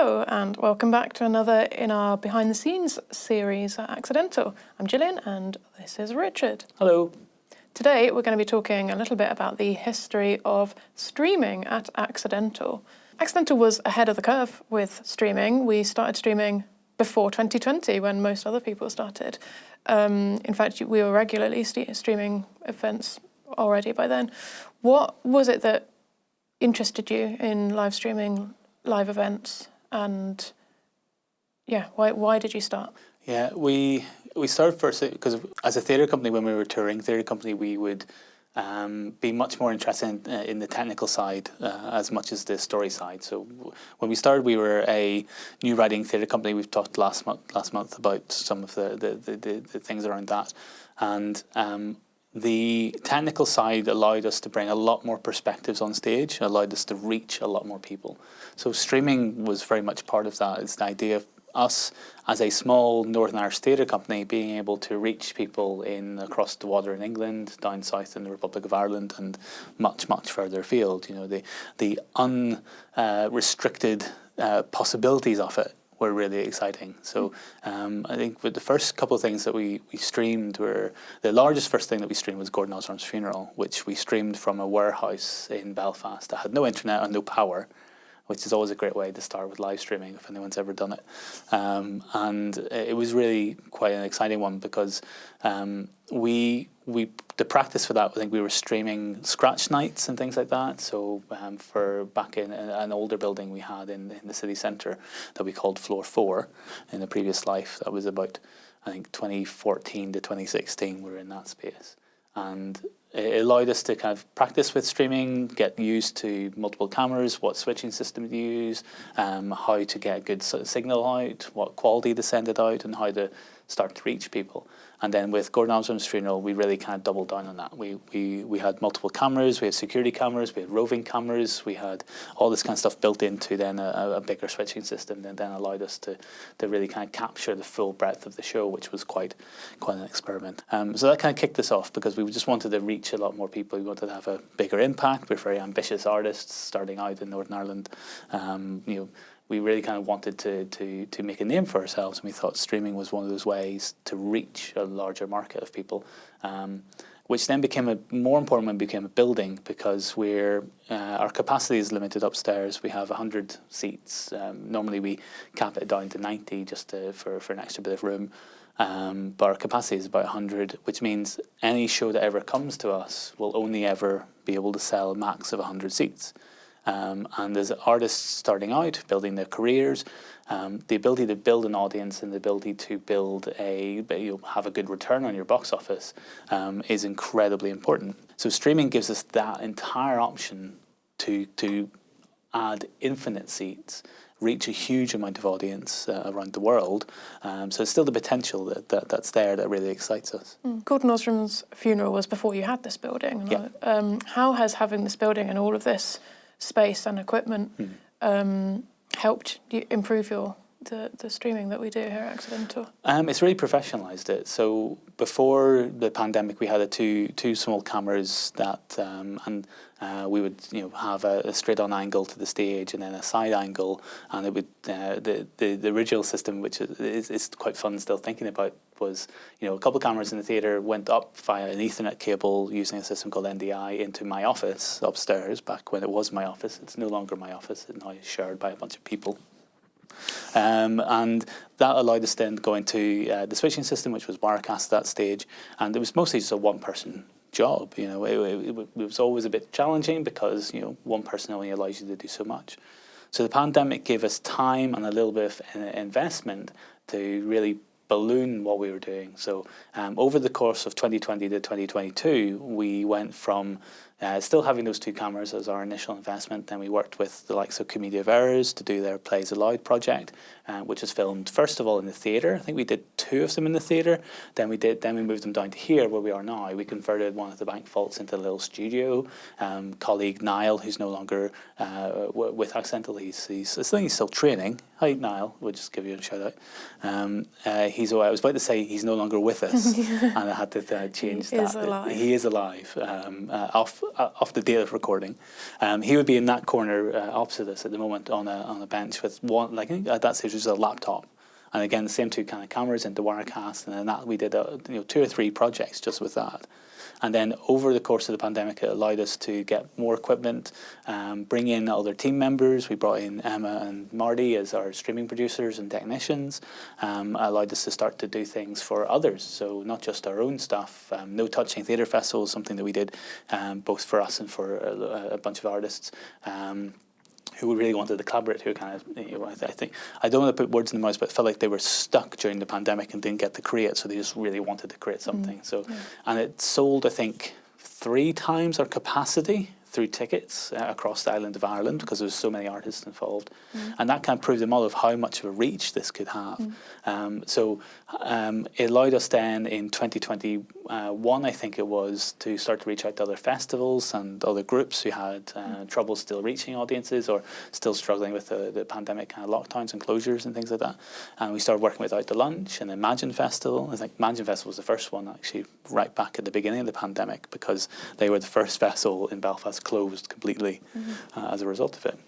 Hello and welcome back to another in our behind the scenes series at Accidental. I'm Gillian and this is Richard. Hello. Today we're going to be talking a little bit about the history of streaming at Accidental. Accidental was ahead of the curve with streaming. We started streaming before 2020 when most other people started. In fact, we were regularly streaming events already by then. What was it that interested you in live streaming live events, and why did you start? Yeah, we started first because as a theatre company, when we were a touring theatre company, we would be much more interested in the technical side as much as the story side. So when we started, we were a new writing theatre company. We've talked last month about some of the things around that, and the technical side allowed us to bring a lot more perspectives on stage, allowed us to reach a lot more people. So streaming was very much part of that. It's the idea of us as a small Northern Irish theatre company being able to reach people across the water in England, down south in the Republic of Ireland, and much, much further afield. You know, the unrestricted possibilities of it were really exciting. So I think with the first couple of things that we streamed were, the largest first thing that we streamed was Gordon Osborne's funeral, which we streamed from a warehouse in Belfast that had no internet and no power, which is always a great way to start with live streaming if anyone's ever done it. And it was really quite an exciting one because the practice for that, I think we were streaming scratch nights and things like that. So for back in an older building we had in the city centre that we called Floor 4 in the previous life. That was about, I think, 2014 to 2016 we were in that space. And it allowed us to kind of practice with streaming, get used to multiple cameras, what switching system to use, how to get a good signal out, what quality to send it out, and how to start to reach people. And then with Gordon Osborne's funeral, we really kind of doubled down on that. We had multiple cameras, we had security cameras, we had roving cameras, we had all this kind of stuff built into then a bigger switching system that then allowed us to really kind of capture the full breadth of the show, which was quite an experiment. So that kind of kicked us off because we just wanted to reach a lot more people. We wanted to have a bigger impact. We're very ambitious artists starting out in Northern Ireland. We really kind of wanted to make a name for ourselves, and we thought streaming was one of those ways to reach a larger market of people, which then became more important when it became a building because our capacity is limited upstairs. We have 100 seats. Normally we cap it down to 90 just for an extra bit of room. But our capacity is about 100, which means any show that ever comes to us will only ever be able to sell a max of 100 seats. And as artists starting out, building their careers, the ability to build an audience and the ability to have a good return on your box office is incredibly important. So streaming gives us that entire option to add infinite seats, reach a huge amount of audience around the world. So it's still the potential that's there that really excites us. Gordon Osborne's funeral was before you had this building. Yeah. How has having this building and all of this space and equipment helped you improve the streaming that we do here at Accidental? It's really professionalised it. So before the pandemic, we had two small cameras that, and we would have a straight-on angle to the stage and then a side angle, and it would the original system, which is quite fun still thinking about, was a couple of cameras in the theatre went up via an Ethernet cable using a system called NDI into my office upstairs. Back when it was my office, it's no longer my office. It's now shared by a bunch of people. And that allowed us then to go into the switching system, which was Wirecast at that stage, and it was mostly just a one-person job. It was always a bit challenging because one person only allows you to do so much. So the pandemic gave us time and a little bit of investment to really balloon what we were doing. So over the course of 2020 to 2022, we went from still having those two cameras as our initial investment. Then we worked with the likes of Commedia of Errors to do their Plays Aloud project, which was filmed first of all in the theatre. I think we did 2 of them in the theatre. Then we moved them down to here where we are now. We converted one of the bank vaults into a little studio. Colleague Niall, who's no longer with Accidental, I think he's still training. Hi Niall, we'll just give you a shout out. I was about to say he's no longer with us, and I had to change that. He is alive. He is alive. of the date of recording. He would be in that corner opposite us at the moment on a bench with one, like I think at that stage it was a laptop. And again, the same two kind of cameras into Wirecast, and then that we did 2 or 3 projects just with that. And then over the course of the pandemic, it allowed us to get more equipment, bring in other team members. We brought in Emma and Marty as our streaming producers and technicians, allowed us to start to do things for others. So not just our own stuff. No Touching Theatre Festival is something that we did both for us and for a bunch of artists. Who really wanted to collaborate, who kind of, I think, I don't want to put words in the mouth, but felt like they were stuck during the pandemic and didn't get to create, so they just really wanted to create something. And it sold, I think, 3 times our capacity through tickets across the island of Ireland because there was so many artists involved. And that kind of proved the model of how much of a reach this could have. It allowed us then in 2021, I think it was, to start to reach out to other festivals and other groups who had trouble still reaching audiences or still struggling with the pandemic kind of lockdowns and closures and things like that. And we started working with Out to Lunch and Imagine Festival. I think Imagine Festival was the first one actually right back at the beginning of the pandemic because they were the first festival in Belfast closed completely as a result of it.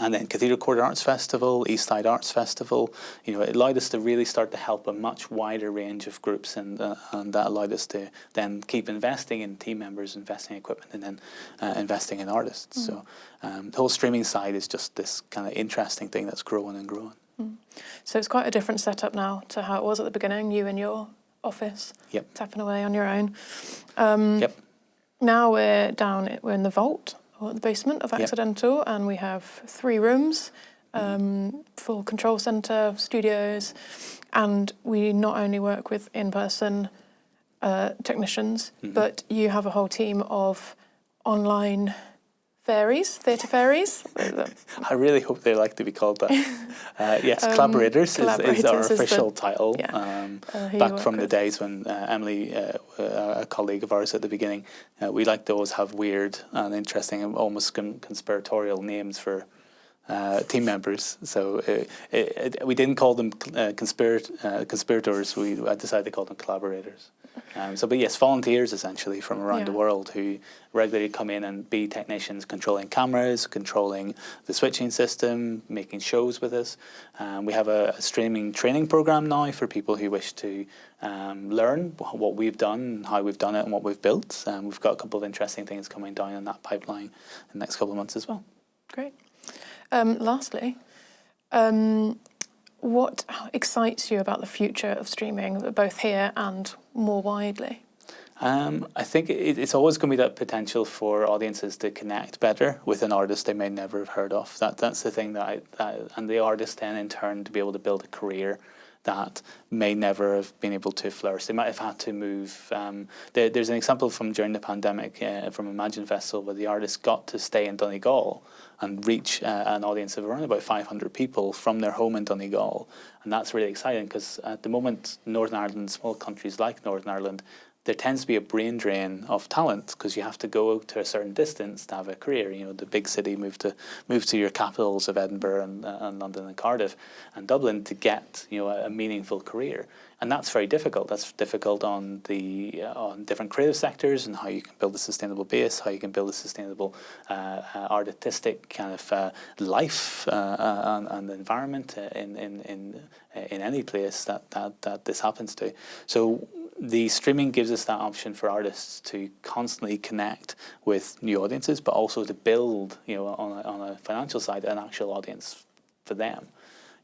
And then Cathedral Quarter Arts Festival, East Side Arts Festival, it allowed us to really start to help a much wider range of groups, and that allowed us to then keep investing in team members, investing in equipment, and then investing in artists. So the whole streaming side is just this kind of interesting thing that's growing and growing. So it's quite a different setup now to how it was at the beginning, you in your office, tapping away on your own. Now we're in the vault, or the basement of Accidental, and we have 3 rooms, full control centre, studios, and we not only work with in-person technicians, but you have a whole team of online theatre fairies. I really hope they like to be called that. Yes, collaborators is our official title. Back from the days when Emily, a colleague of ours at the beginning, we like to always have weird and interesting and almost conspiratorial names for team members. So we didn't call them conspirators. I decided to call them collaborators. But yes, volunteers essentially from around the world who regularly come in and be technicians controlling cameras, controlling the switching system, making shows with us. We have a streaming training program now for people who wish to learn what we've done, how we've done it and what we've built. We've got a couple of interesting things coming down in that pipeline in the next couple of months as well. Great. Lastly, what excites you about the future of streaming, both here and more widely? I think it's always going to be that potential for audiences to connect better with an artist they may never have heard of. That's the thing and the artist then in turn to be able to build a career that may never have been able to flourish. They might have had to move. There's an example from during the pandemic from Imagine Festival where the artist got to stay in Donegal and reach an audience of around about 500 people from their home in Donegal. And that's really exciting because at the moment, Northern Ireland, small countries like Northern Ireland, there tends to be a brain drain of talent because you have to go to a certain distance to have a career. The big city move to your capitals of Edinburgh and London and Cardiff and Dublin to get a meaningful career, and that's very difficult. That's difficult on different creative sectors and how you can build a sustainable base, how you can build a sustainable artistic kind of life and environment in any place that this happens to. So the streaming gives us that option for artists to constantly connect with new audiences, but also to build, on a financial side, an actual audience for them.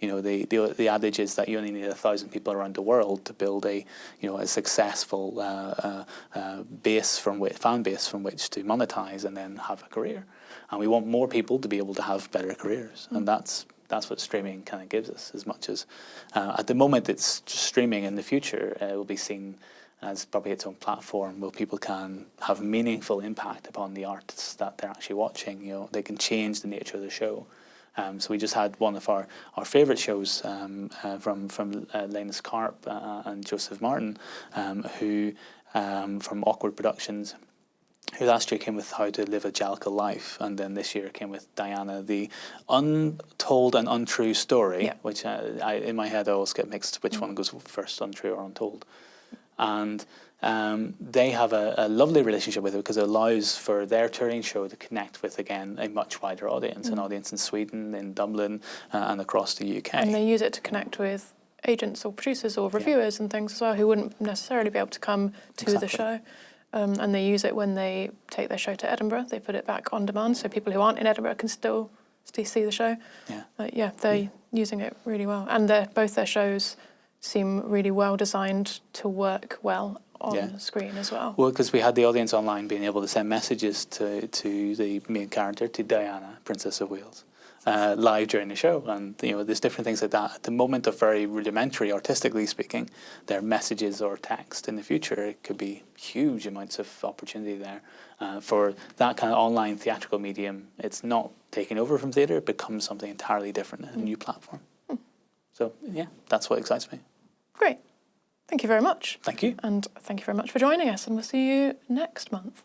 The adage is that you only need 1,000 people around the world to build a successful fan base from which to monetize and then have a career. And we want more people to be able to have better careers, and that's what streaming kind of gives us. As much as at the moment it's just streaming, in the future it will be seen as probably its own platform where people can have meaningful impact upon the artists that they're actually watching. They can change the nature of the show. So we just had one of our favourite shows from Linus Karp and Joseph Martin, who from Awkward Productions, who last year came with How to Live a Jellicle Life, and then this year came with Diana, the untold and untrue story, which in my head I always get mixed which one goes first, untrue or untold. And They have a lovely relationship with it because it allows for their touring show to connect with, again, a much wider audience, an audience in Sweden, in Dublin, and across the UK. And they use it to connect with agents or producers or reviewers and things as well, who wouldn't necessarily be able to come to the show. And they use it when they take their show to Edinburgh. They put it back on demand, so people who aren't in Edinburgh can still see the show. They're using it really well. And both their shows seem really well designed to work well on the screen as well. Well, because we had the audience online being able to send messages to the main character, to Diana, Princess of Wales, live during the show. And, there's different things like that. At the moment, of very rudimentary, artistically speaking, their messages or text. In the future, it could be huge amounts of opportunity there. For that kind of online theatrical medium, it's not taking over from theatre, it becomes something entirely different, a new platform. So, that's what excites me. Great. Thank you very much. Thank you. And thank you very much for joining us, and we'll see you next month.